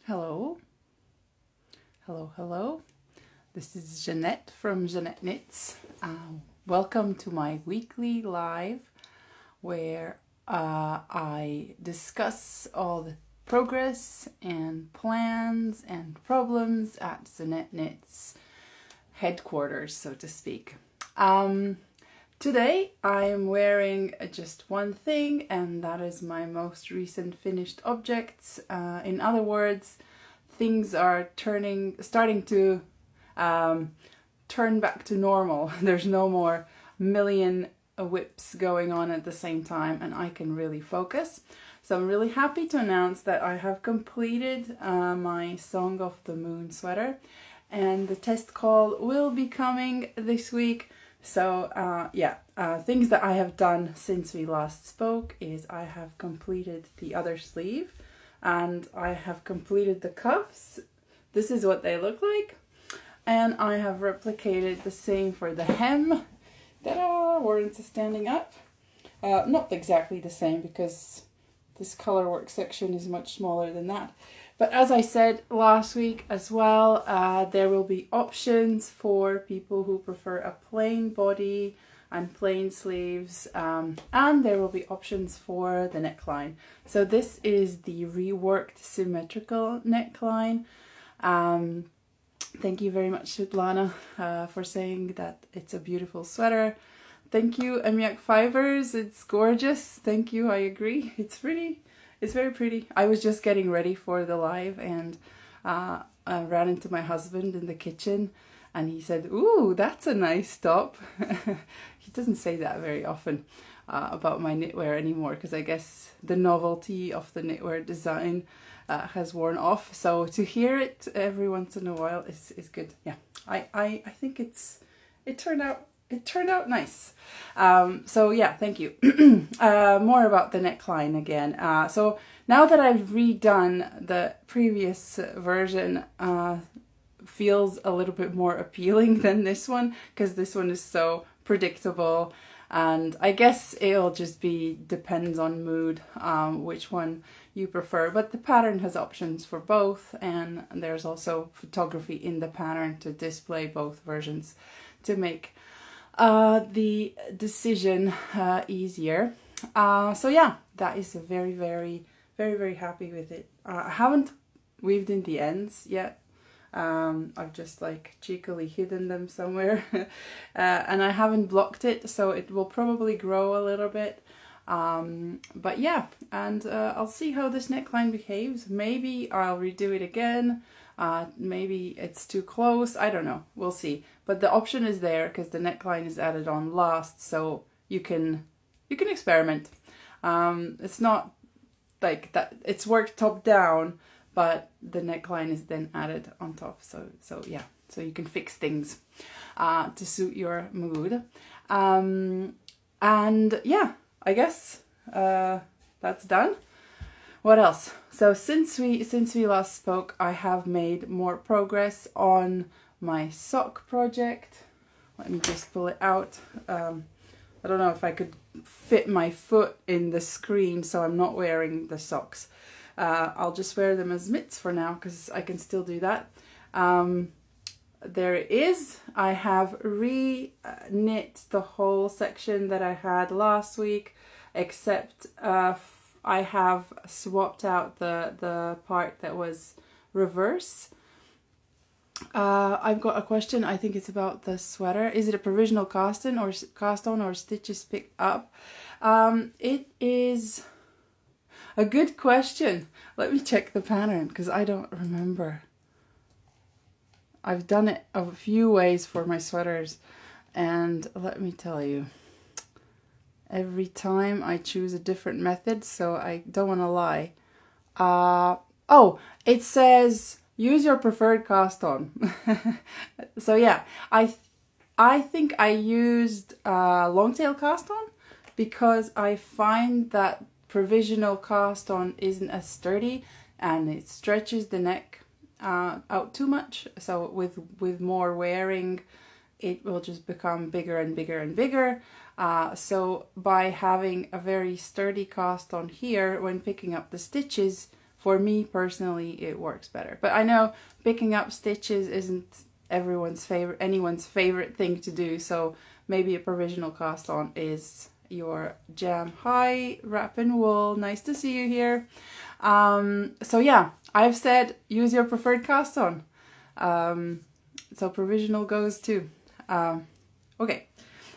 Hello. Hello. This is Jeanette from Zanete Knits. Welcome to my weekly live where I discuss all the progress and plans and problems at Zanete Knits headquarters, so to speak. Today I'm wearing just one thing, and that is my most recent finished objects. In other words, things are starting to turn back to normal. There's no more million whips going on at the same time, and I can really focus. So I'm really happy to announce that I have completed my Song of the Moon sweater, and the test call will be coming this week. So things that I have done since we last spoke is I have completed the other sleeve and I have completed the cuffs. This is what they look like. And I have replicated the same for the hem. Ta-da! Warrants are standing up. Not exactly the same because this colorwork section is much smaller than that. But as I said last week as well, there will be options for people who prefer a plain body and plain sleeves, and there will be options for the neckline. So this is the reworked symmetrical neckline. Thank you very much, Svetlana, for saying that it's a beautiful sweater. Thank you, Emiak Fibers. It's gorgeous. Thank you. I agree. It's pretty. It's very pretty. I was just getting ready for the live and I ran into my husband in the kitchen and he said, "Ooh, that's a nice top." He doesn't say that very often about my knitwear anymore because I guess the novelty of the knitwear design has worn off. So to hear it every once in a while is good. Yeah, I think it turned out nice. So yeah, thank you. More about the neckline again. So now that I've redone the previous version, feels a little bit more appealing than this one because this one is so predictable, and I guess it'll just depends on mood, which one you prefer. But the pattern has options for both, and there's also photography in the pattern to display both versions to make the decision easier. So yeah, that is very happy with it. I haven't weaved in the ends yet. I've just like cheekily hidden them somewhere and I haven't blocked it, so it will probably grow a little bit. But yeah, and I'll see how this neckline behaves. Maybe I'll redo it again. Maybe it's too close. I don't know. We'll see. But the option is there because the neckline is added on last, so you can experiment. It's not like that. It's worked top down, but the neckline is then added on top. So yeah. So you can fix things to suit your mood. And yeah, I guess that's done. What else? So since we last spoke, I have made more progress on my sock project. Let me just pull it out. I don't know if I could fit my foot in the screen, so I'm not wearing the socks. I'll just wear them as mitts for now because I can still do that. There it is. I have re-knit the whole section that I had last week, except I have swapped out the part that was reverse. I've got a question. I think it's about the sweater. Is it a provisional cast on or stitches picked up? It is a good question. Let me check the pattern because I don't remember. I've done it a few ways for my sweaters, and let me tell you, every time I choose a different method, so I don't want to lie. Oh, it says use your preferred cast on. So yeah, I think I used longtail cast on because I find that provisional cast on isn't as sturdy and it stretches the neck out too much. So with more wearing, it will just become bigger and bigger and bigger. So by having a very sturdy cast on here when picking up the stitches for me personally, it works better. But I know picking up stitches isn't anyone's favorite thing to do, so maybe a provisional cast on is your jam. Hi, Rappin' Wool, nice to see you here. So yeah, I've said use your preferred cast on. So provisional goes too. Okay,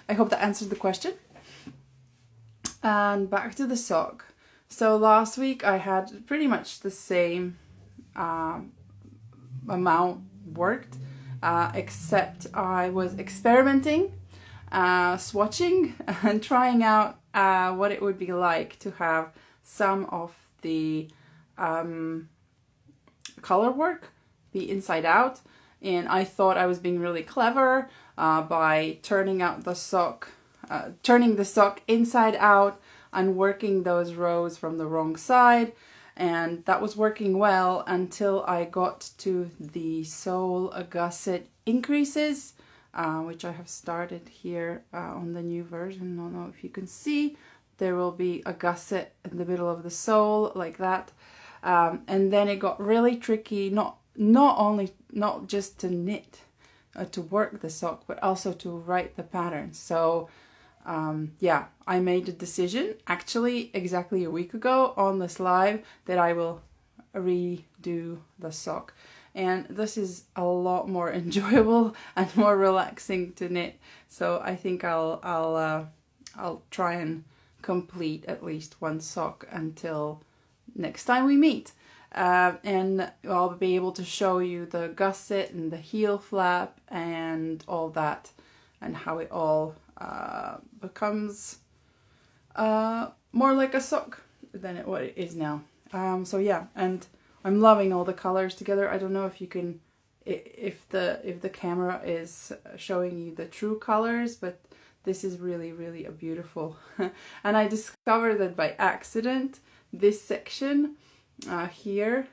I hope that answered the question. And back to the sock. So last week I had pretty much the same amount worked, except I was experimenting, swatching and trying out what it would be like to have some of the color work be inside out. And I thought I was being really clever by turning the sock inside out and working those rows from the wrong side. And that was working well until I got to the sole gusset increases, which I have started here on the new version. I don't know if you can see. There will be a gusset in the middle of the sole like that. And then it got really tricky, not just to knit, to work the sock, but also to write the pattern. So yeah, I made a decision actually exactly a week ago on this live that I will redo the sock. And this is a lot more enjoyable and more relaxing to knit. So I think I'll try and complete at least one sock until next time we meet. And I'll be able to show you the gusset and the heel flap and all that, and how it all becomes more like a sock than what it is now. So yeah, and I'm loving all the colors together. I don't know if you can, if the camera is showing you the true colors, but this is really, really a beautiful. And I discovered that by accident, this section here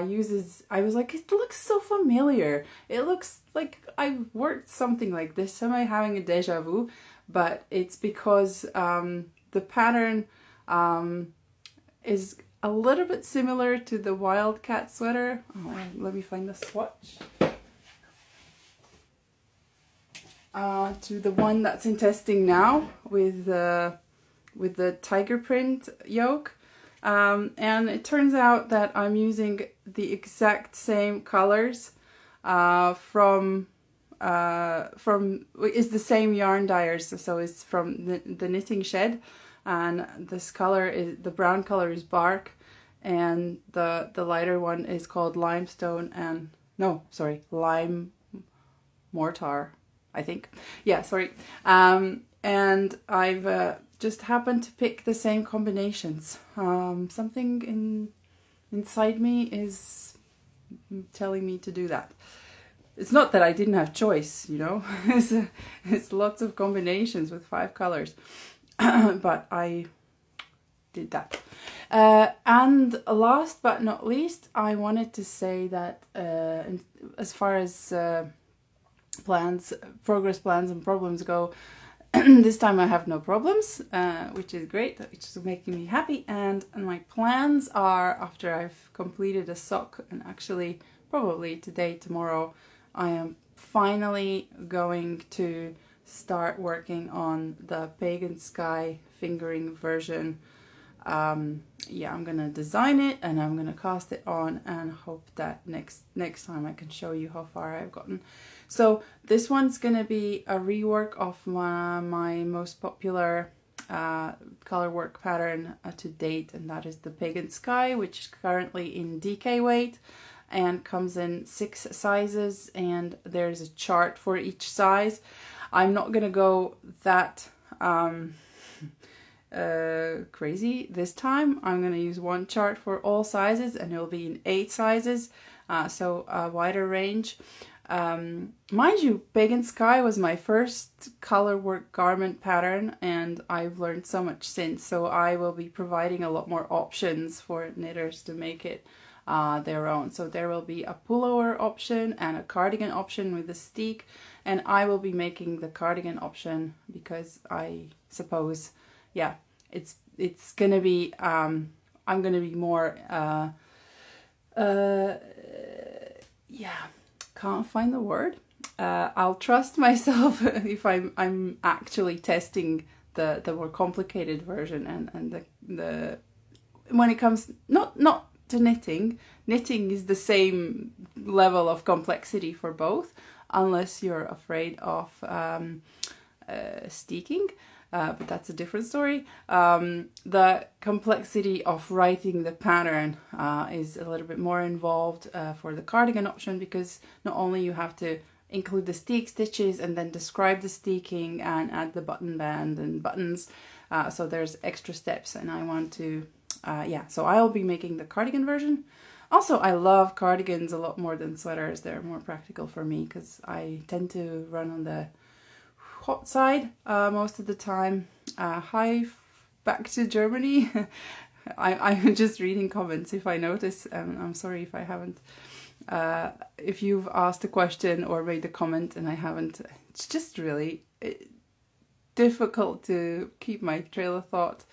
uses, I was like, it looks so familiar. It looks like I've worked something like this. Am I having a deja vu? But it's because the pattern is a little bit similar to the Wildcat sweater. Oh, let me find the swatch. To the one that's in testing now with the tiger print yoke. And it turns out that I'm using the exact same colors from is the same yarn dyers, so it's from the Knitting Shed, and this color is, the brown color is bark, and the lighter one is called limestone, and no, sorry, lime mortar, I think. Yeah, sorry. And I've just happened to pick the same combinations. Something inside me is telling me to do that. It's not that I didn't have choice, you know. It's lots of combinations with 5 colors, but I did that. And last but not least, I wanted to say that as far as progress plans and problems go, this time I have no problems, which is great, which is making me happy. And my plans are, after I've completed a sock, and actually probably today, tomorrow, I am finally going to start working on the Pagan Sky fingering version. Yeah, I'm gonna design it and I'm gonna cast it on, and hope that next time I can show you how far I've gotten. So this one's gonna be a rework of my most popular color work pattern to date, and that is the Pagan Sky, which is currently in DK weight and comes in 6 sizes, and there's a chart for each size. I'm not gonna go that crazy this time. I'm gonna use one chart for all sizes, and it'll be in 8 sizes, so a wider range. Mind you, Pagan Sky was my first color work garment pattern, and I've learned so much since, so I will be providing a lot more options for knitters to make it their own. So there will be a pullover option and a cardigan option with the steek, and I will be making the cardigan option because I suppose, yeah, it's gonna be I'm gonna be more Uh, yeah, can't find the word. I'll trust myself if I'm actually testing the more complicated version, and the when it comes not to knitting is the same level of complexity for both, unless you're afraid of steeking. But that's a different story. The complexity of writing the pattern is a little bit more involved for the cardigan option, because not only you have to include the steek stitches and then describe the steeking and add the button band and buttons, so there's extra steps, and I want to so I'll be making the cardigan version. Also, I love cardigans a lot more than sweaters. They're more practical for me because I tend to run on the hot side most of the time. Hi, back to Germany. I'm just reading comments if I notice. I'm sorry if I haven't. If you've asked a question or made a comment and I haven't, it's just really difficult to keep my trail of thought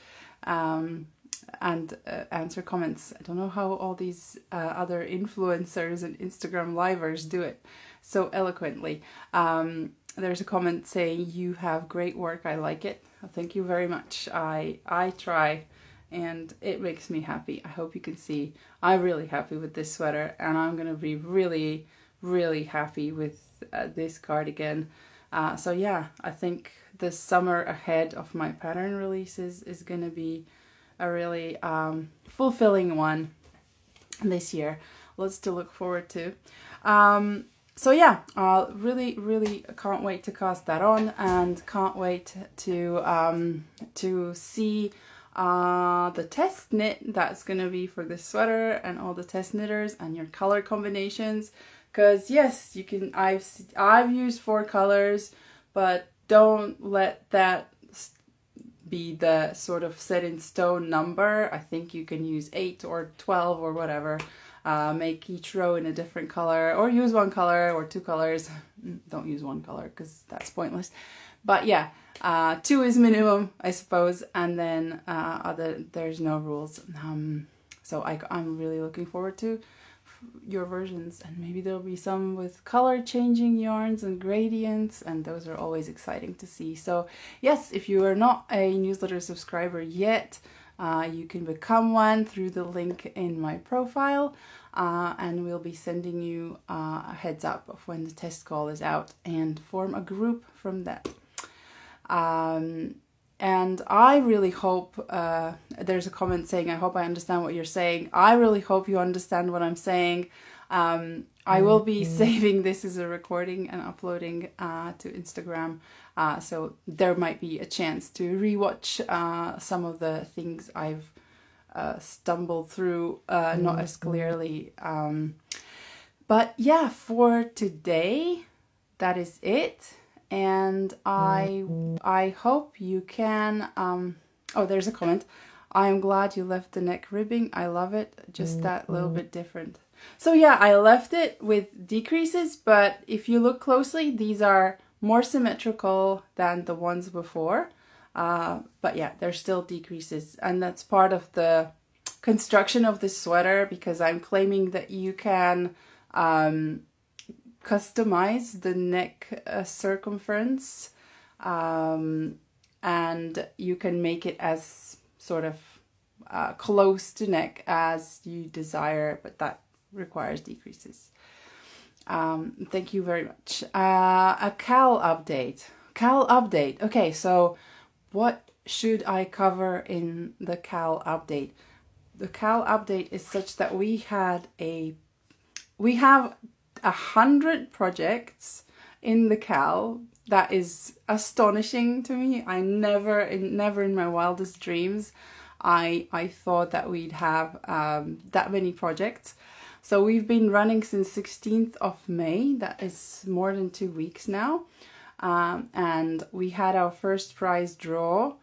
and answer comments. I don't know how all these other influencers and Instagram livers do it so eloquently. There's a comment saying, "You have great work, I like it." Thank you very much. I try, and it makes me happy. I hope you can see I'm really happy with this sweater, and I'm gonna be really, really happy with this cardigan. So yeah, I think the summer ahead of my pattern releases is gonna be a really fulfilling one this year. Lots to look forward to. So yeah, really, really can't wait to cast that on, and can't wait to see the test knit that's gonna be for this sweater, and all the test knitters and your color combinations. Because yes, you can. I've used 4 colors, but don't let that be the sort of set in stone number. I think you can use 8 or 12 or whatever. Make each row in a different color, or use 1 color or 2 colors. Don't use 1 color because that's pointless. But yeah, 2 is minimum, I suppose, and then there's no rules. So I'm really looking forward to your versions, and maybe there'll be some with color changing yarns and gradients, and those are always exciting to see. So yes, if you are not a newsletter subscriber yet, you can become one through the link in my profile, and we'll be sending you a heads up of when the test call is out, and form a group from that. And I really hope, there's a comment saying, "I hope I understand what you're saying." I really hope you understand what I'm saying. I will be saving this as a recording and uploading to Instagram. So there might be a chance to rewatch some of the things I've stumbled through not as clearly. But yeah, for today, that is it. And I hope you can, oh, there's a comment. "I am glad you left the neck ribbing. I love it. Just that little bit different." So yeah, I left it with decreases, but if you look closely, these are more symmetrical than the ones before. But yeah, there's still decreases, and that's part of the construction of this sweater, because I'm claiming that you can customize the neck circumference, and you can make it as sort of close to neck as you desire, but that requires decreases. Thank you very much. A cal update. Okay, so what should I cover in the cal update? The cal update is such that we have 100 projects in the cal. That is astonishing to me. I never in my wildest dreams I thought that we'd have that many projects. So we've been running since 16th of May. That is more than 2 weeks now. And we had our first prize draw.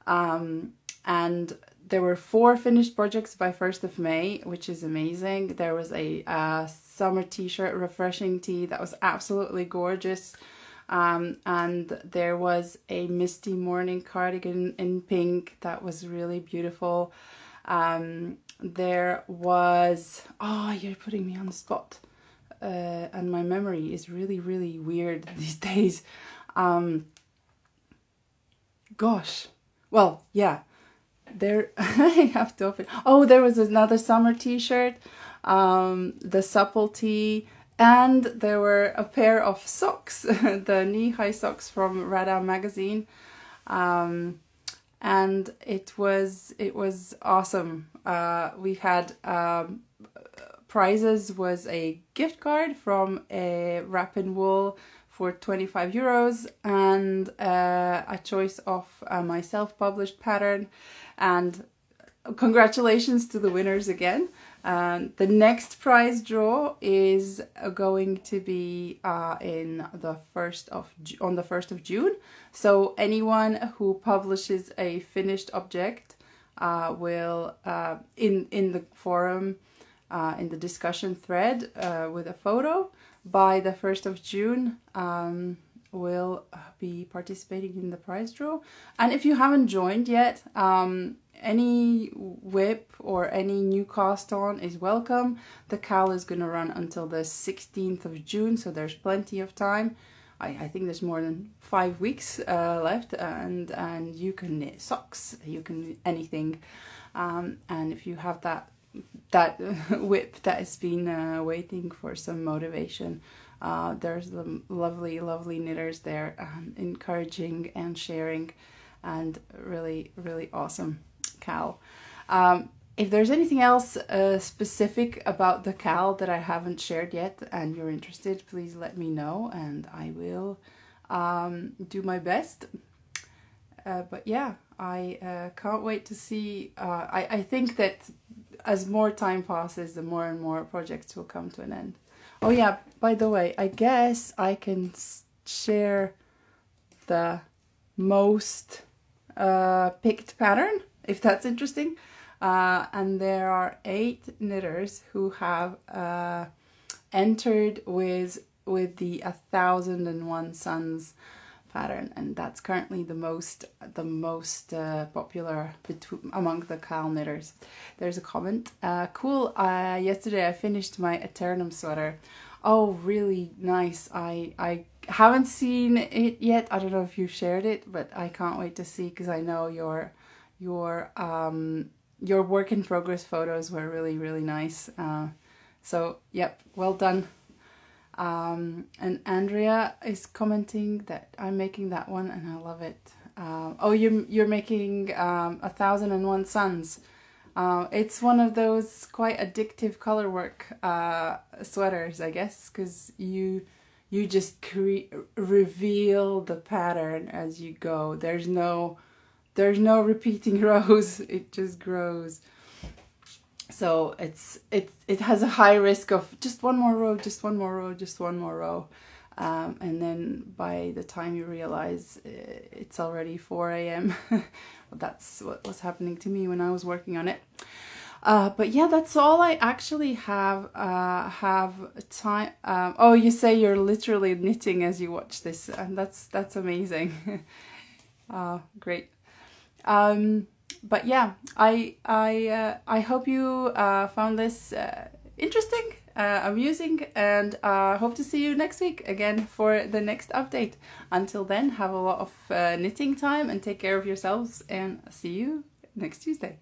And there were 4 finished projects by 1st of May, which is amazing. There was a summer t-shirt, refreshing tee, that was absolutely gorgeous. And there was a misty morning cardigan in pink that was really beautiful. there was, oh, you're putting me on the spot. And my memory is really, really weird these days. Gosh. Well, yeah. There, I have to open. Oh, there was another summer t-shirt, the supple tee, and there were a pair of socks, the knee-high socks from Rada magazine. And it was awesome. We had prizes was a gift card from a Wrap in Wool for 25 euros and a choice of my self-published pattern. And congratulations to the winners again. The next prize draw is going to be on the 1st of June. So anyone who publishes a finished object will in the forum, in the discussion thread with a photo by the 1st of June will be participating in the prize draw. And if you haven't joined yet, any whip or any new cast on is welcome. The cowl is going to run until the 16th of June, so there's plenty of time. I think there's more than 5 weeks left, and you can knit socks, you can knit anything. And if you have that whip that has been waiting for some motivation, there's the lovely knitters there, encouraging and sharing, and really, really awesome cowl. If there's anything else specific about the cowl that I haven't shared yet and you're interested, please let me know and I will do my best. But yeah, I can't wait to see. I think that as more time passes, the more and more projects will come to an end. Oh yeah, by the way, I guess I can share the most picked pattern, if that's interesting. And there are 8 knitters who have entered with the 1001 Suns pattern, and that's currently the most popular among the cowl knitters. There's a comment. Cool. Yesterday I finished my Eternum sweater. Oh, really nice. I haven't seen it yet. I don't know if you shared it, but I can't wait to see, because I know your work in progress photos were really, really nice. So yep, well done. And Andrea is commenting that I'm making that one and I love it. Oh, you're making 1001 Suns. It's one of those quite addictive colorwork sweaters, I guess, because you just reveal the pattern as you go. There's no repeating rows, it just grows. So it has a high risk of just one more row, just one more row, just one more row. And then by the time you realize it's already 4 a.m. Well, that's what was happening to me when I was working on it. But yeah, that's all I actually have time. Oh, you say you're literally knitting as you watch this, and that's amazing. Great. But yeah, I hope you found this interesting, amusing, and hope to see you next week again for the next update. Until then, have a lot of knitting time and take care of yourselves, and see you next Tuesday.